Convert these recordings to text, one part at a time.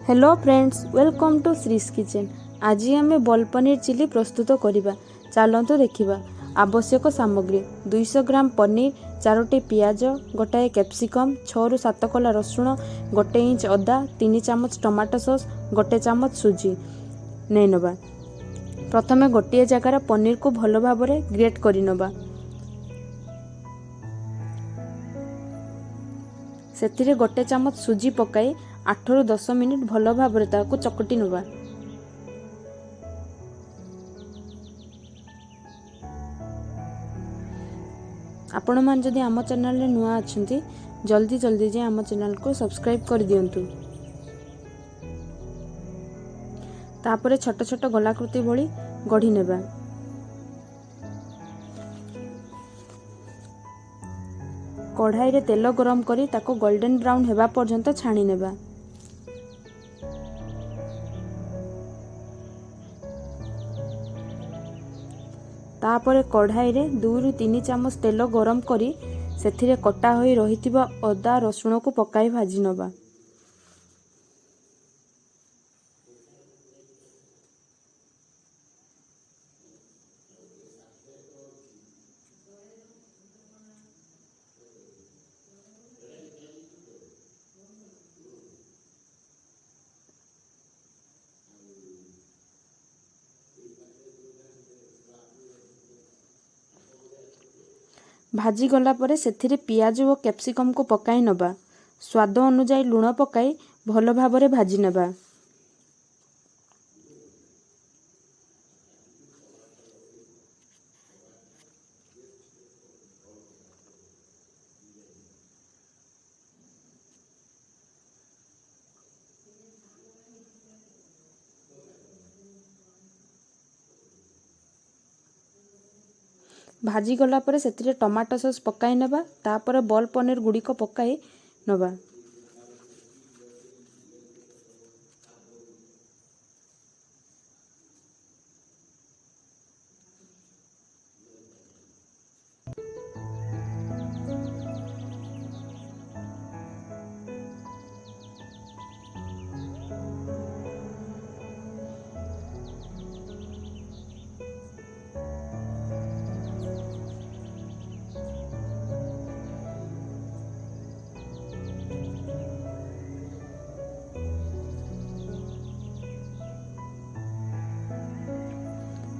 Hello friends, welcome to Shree's kitchen. आज आम ball paneer chilli प्रस्तुत करवा। चलतु देखा। आवश्यक सामग्री 200 ग्राम पनीर, 4टी पियाज, गोटाए कैप्सिकम, 6 ରୁ 7 कला रसुण, 1 इंच अदा, 3 चामच टमाटो सॉस, 1 चामच सुजी नहीं नवा। प्रथमे गोटे जगार पनीर को भल भाव ग्रेट कर नवा। से 1 चामच सुजी पकाई 8 ରୁ 10 मिनिट भल भाव चकटी नवा। आपण मान जदि आम चैनल रे नुआ अछंती जल्दी जल्दी जे आम चैनल को सब्सक्राइब कर दियंतु। तापरे छोट छोट गोलाकृति भली गढ़ी नेबा। कढ़ाई रे तेल गरम करी ताको गोल्डन ब्राउन हेबा पर्यंत छाणी नेबा। तापरे कढ़ाई रे 2 ରୁ 3 चामच तेल गरम करी सेथिरे कटा होई रहिथिबा अदा रसुण को पकाई भाजी नबा। भाजी गला परे सेथिरे पियाज और कैप्सिकम को पकाई नबा। स्वाद अनुसार लूण पकाई भल भाबरे भाजी नबा। भाजी गला परे सेथिरे टमाटो सॉस पकाई नबा। तापर बॉल पनीर गुड़ी को पकाई नबा।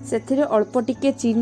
सेथिरे अल्प टिके चीनी